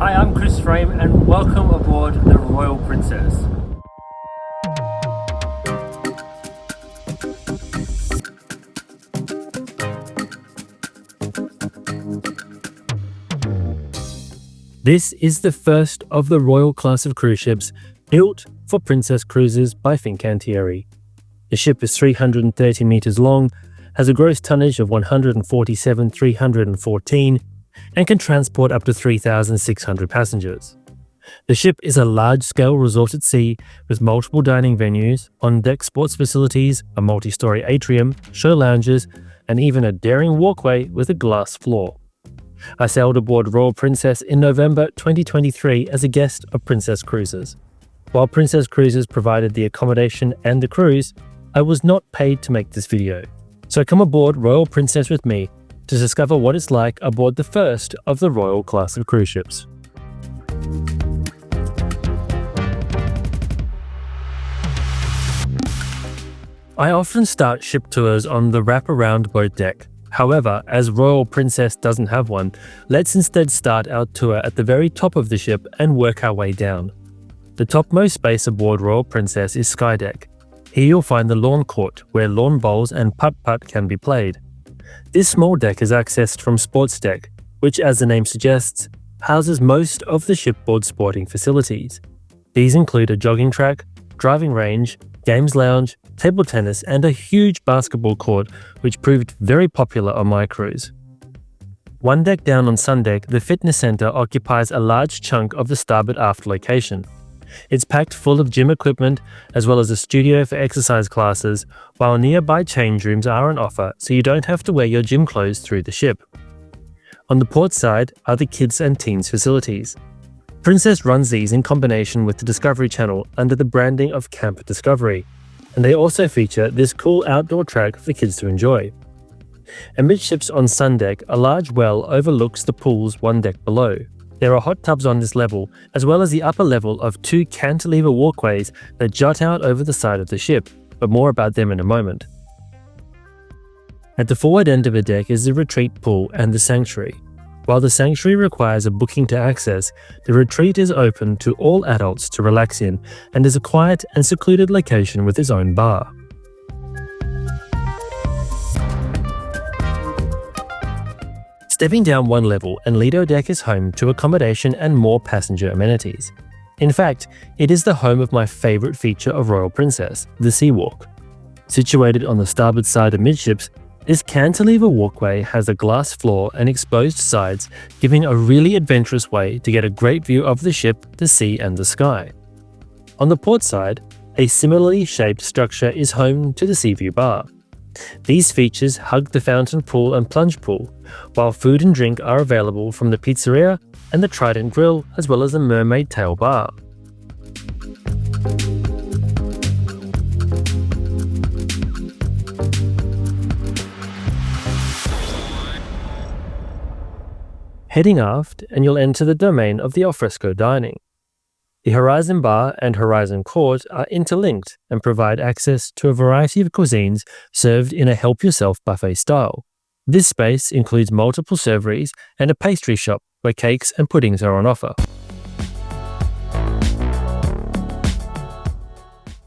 Hi, I'm Chris Frame and welcome aboard the Royal Princess. This is the first of the Royal class of cruise ships built for Princess Cruises by Fincantieri. The ship is 330 meters long, has a gross tonnage of 147,314, and can transport up to 3,600 passengers. The ship is a large-scale resort at sea with multiple dining venues, on-deck sports facilities, a multi-story atrium, show lounges, and even a daring walkway with a glass floor. I sailed aboard Royal Princess in November 2023 as a guest of Princess Cruises. While Princess Cruises provided the accommodation and the cruise, I was not paid to make this video. So come aboard Royal Princess with me to discover what it's like aboard the first of the Royal class of cruise ships. I often start ship tours on the wraparound boat deck. However, as Royal Princess doesn't have one, let's instead start our tour at the very top of the ship and work our way down. The topmost space aboard Royal Princess is Skydeck. Here you'll find the lawn court, where lawn bowls and putt-putt can be played. This small deck is accessed from Sports Deck, which, as the name suggests, houses most of the shipboard sporting facilities. These include a jogging track, driving range, games lounge, table tennis, and a huge basketball court, which proved very popular on my cruise. One deck down on Sundeck, the fitness center occupies a large chunk of the starboard aft location. It's packed full of gym equipment, as well as a studio for exercise classes, while nearby change rooms are on offer, so you don't have to wear your gym clothes through the ship. On the port side are the kids and teens facilities. Princess runs these in combination with the Discovery Channel under the branding of Camp Discovery, and they also feature this cool outdoor track for kids to enjoy. Amidships on Sundeck, a large well overlooks the pools one deck below. There are hot tubs on this level, as well as the upper level of two cantilever walkways that jut out over the side of the ship, but more about them in a moment. At the forward end of the deck is the retreat pool and the Sanctuary. While the Sanctuary requires a booking to access, the retreat is open to all adults to relax in and is a quiet and secluded location with its own bar. Stepping down one level, and Lido Deck is home to accommodation and more passenger amenities. In fact, it is the home of my favourite feature of Royal Princess, the Sea Walk. Situated on the starboard side amidships, this cantilever walkway has a glass floor and exposed sides, giving a really adventurous way to get a great view of the ship, the sea, and the sky. On the port side, a similarly shaped structure is home to the Seaview Bar. These features hug the fountain pool and plunge pool, while food and drink are available from the pizzeria and the Trident Grill, as well as the Mermaid Tail Bar. Heading aft, and you'll enter the domain of the alfresco dining. The Horizon Bar and Horizon Court are interlinked and provide access to a variety of cuisines served in a help-yourself buffet style. This space includes multiple serveries and a pastry shop where cakes and puddings are on offer.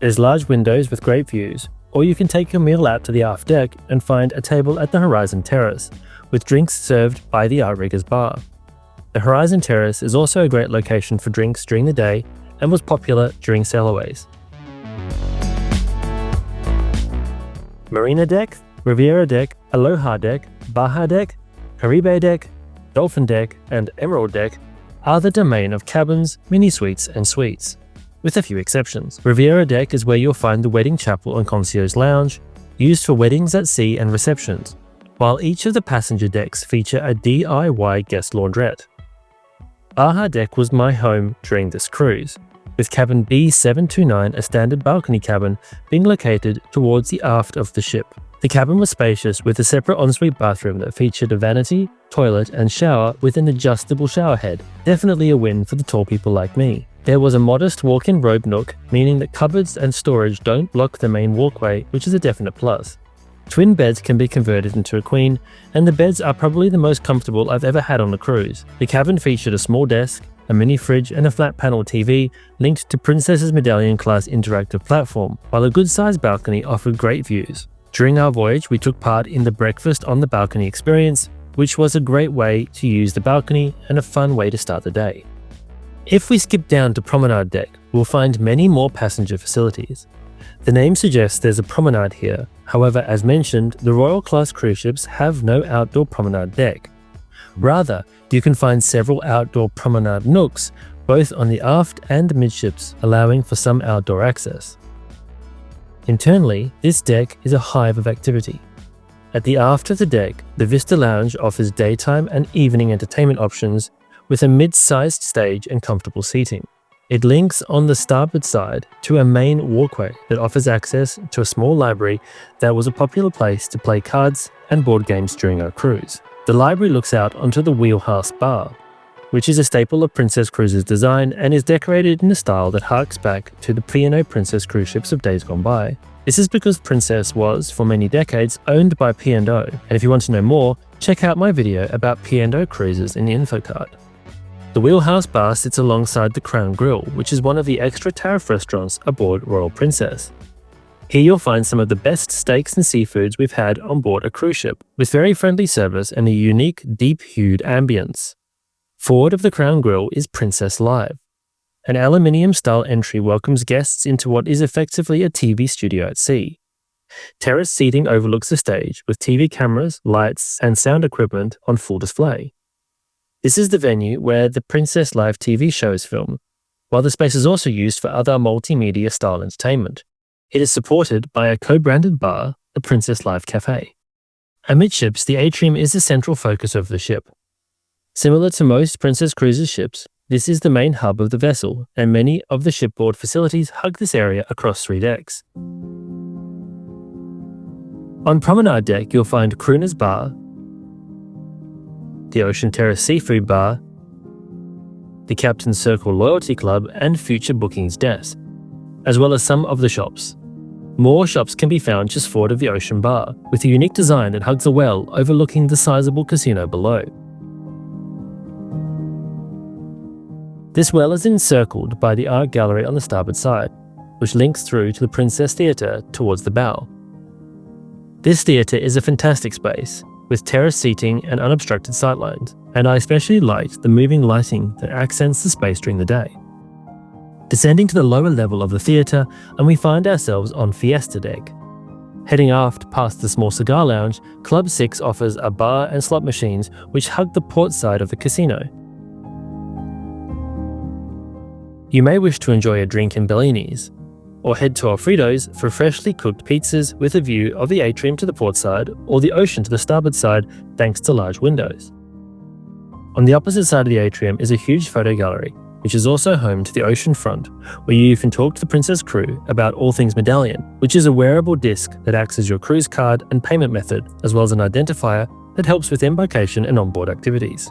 There's large windows with great views, or you can take your meal out to the aft deck and find a table at the Horizon Terrace, with drinks served by the Outrigger's bar. The Horizon Terrace is also a great location for drinks during the day and was popular during sailaways. Marina Deck, Riviera Deck, Aloha Deck, Baja Deck, Caribe Deck, Dolphin Deck, and Emerald Deck are the domain of cabins, mini-suites, and suites, with a few exceptions. Riviera Deck is where you'll find the wedding chapel and concierge lounge, used for weddings at sea and receptions, while each of the passenger decks feature a DIY guest laundrette. Baja Deck was my home during this cruise, with cabin B729, a standard balcony cabin, being located towards the aft of the ship. The cabin was spacious with a separate ensuite bathroom that featured a vanity, toilet, and shower with an adjustable shower head, definitely a win for the tall people like me. There was a modest walk-in robe nook, meaning that cupboards and storage don't block the main walkway, which is a definite plus. Twin beds can be converted into a queen, and the beds are probably the most comfortable I've ever had on a cruise. The cabin featured a small desk, a mini fridge and a flat panel TV linked to Princess's Medallion Class interactive platform, while a good-sized balcony offered great views. During our voyage, we took part in the breakfast on the balcony experience, which was a great way to use the balcony and a fun way to start the day. If we skip down to Promenade Deck, we'll find many more passenger facilities. The name suggests there's a promenade here. However, as mentioned, the Royal Class cruise ships have no outdoor promenade deck. Rather, you can find several outdoor promenade nooks, both on the aft and midships, allowing for some outdoor access. Internally, this deck is a hive of activity. At the aft of the deck, the Vista Lounge offers daytime and evening entertainment options with a mid-sized stage and comfortable seating. It links on the starboard side to a main walkway that offers access to a small library that was a popular place to play cards and board games during our cruise. The library looks out onto the Wheelhouse Bar, which is a staple of Princess Cruises' design and is decorated in a style that harks back to the P&O Princess cruise ships of days gone by. This is because Princess was, for many decades, owned by P&O, and if you want to know more, check out my video about P&O cruises in the info card. The Wheelhouse Bar sits alongside the Crown Grill, which is one of the extra tariff restaurants aboard Royal Princess. Here you'll find some of the best steaks and seafoods we've had on board a cruise ship, with very friendly service and a unique, deep-hued ambience. Forward of the Crown Grill is Princess Live. An aluminium-style entry welcomes guests into what is effectively a TV studio at sea. Terrace seating overlooks the stage, with TV cameras, lights, and sound equipment on full display. This is the venue where the Princess Live TV show is filmed, while the space is also used for other multimedia-style entertainment. It is supported by a co-branded bar, the Princess Live Cafe. Amidships, the atrium is the central focus of the ship. Similar to most Princess Cruises ships, this is the main hub of the vessel, and many of the shipboard facilities hug this area across 3 decks. On Promenade Deck, you'll find Crooners Bar, the Ocean Terrace Seafood Bar, the Captain's Circle Loyalty Club, and Future Bookings Desk, as well as some of the shops. More shops can be found just forward of the Ocean Bar, with a unique design that hugs a well overlooking the sizable casino below. This well is encircled by the art gallery on the starboard side, which links through to the Princess Theatre towards the bow. This theatre is a fantastic space, with terrace seating and unobstructed sightlines, and I especially liked the moving lighting that accents the space during the day. Descending to the lower level of the theatre, and we find ourselves on Fiesta Deck. Heading aft past the small cigar lounge, Club 6 offers a bar and slot machines which hug the port side of the casino. You may wish to enjoy a drink in Bellini's, or head to Alfredo's for freshly cooked pizzas with a view of the atrium to the port side or the ocean to the starboard side thanks to large windows. On the opposite side of the atrium is a huge photo gallery, which is also home to the ocean front, where you can talk to the Princess crew about all things Medallion, which is a wearable disc that acts as your cruise card and payment method, as well as an identifier that helps with embarkation and onboard activities.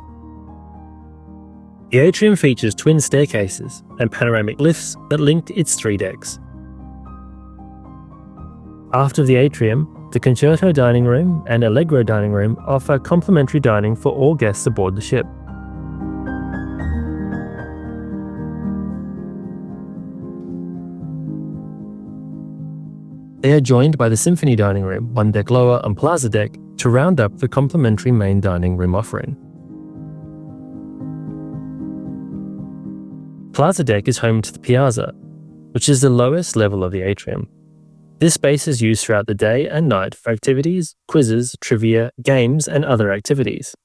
The atrium features twin staircases and panoramic lifts that linked its 3 decks. After the atrium, the Concerto dining room and Allegro dining room offer complimentary dining for all guests aboard the ship. They are joined by the Symphony dining room, 1 deck lower on Plaza Deck, to round up the complimentary main dining room offering. Plaza Deck is home to the Piazza, which is the lowest level of the atrium. This space is used throughout the day and night for activities, quizzes, trivia, games, and other activities.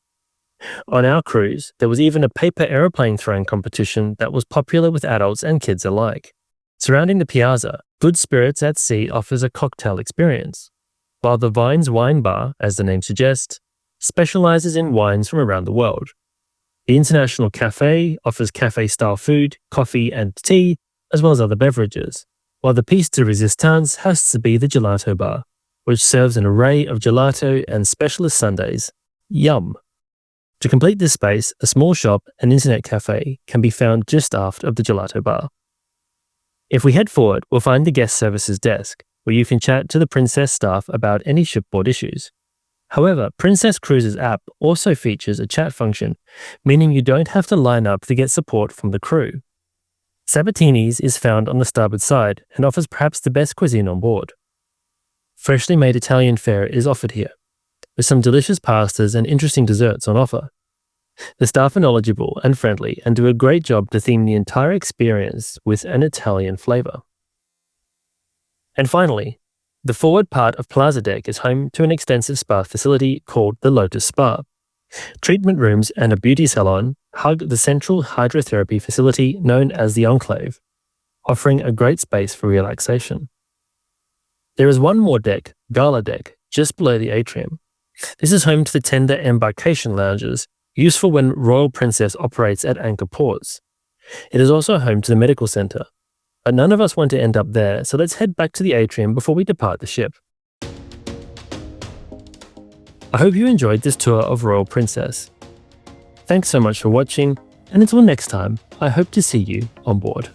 On our cruise, there was even a paper aeroplane throwing competition that was popular with adults and kids alike. Surrounding the Piazza, Good Spirits at Sea offers a cocktail experience, while the Vines Wine Bar, as the name suggests, specializes in wines from around the world. The Internet Café offers cafe-style food, coffee, and tea, as well as other beverages, while the piece de resistance has to be the Gelato Bar, which serves an array of gelato and specialist sundaes. Yum! To complete this space, a small shop and internet cafe can be found just aft of the Gelato Bar. If we head forward, we'll find the guest services desk, where you can chat to the Princess staff about any shipboard issues. However, Princess Cruises app also features a chat function, meaning you don't have to line up to get support from the crew. Sabatini's is found on the starboard side and offers perhaps the best cuisine on board. Freshly made Italian fare is offered here, with some delicious pastas and interesting desserts on offer. The staff are knowledgeable and friendly and do a great job to theme the entire experience with an Italian flavour. And finally, the forward part of Plaza Deck is home to an extensive spa facility called the Lotus Spa. Treatment rooms and a beauty salon hug the central hydrotherapy facility known as the Enclave, offering a great space for relaxation. There is one more deck, Gala Deck, just below the atrium. This is home to the tender Embarkation lounges, useful when Royal Princess operates at anchor ports. It is also home to the medical centre, but none of us want to end up there, so let's head back to the atrium before we depart the ship. I hope you enjoyed this tour of Royal Princess. Thanks so much for watching, and until next time, I hope to see you on board.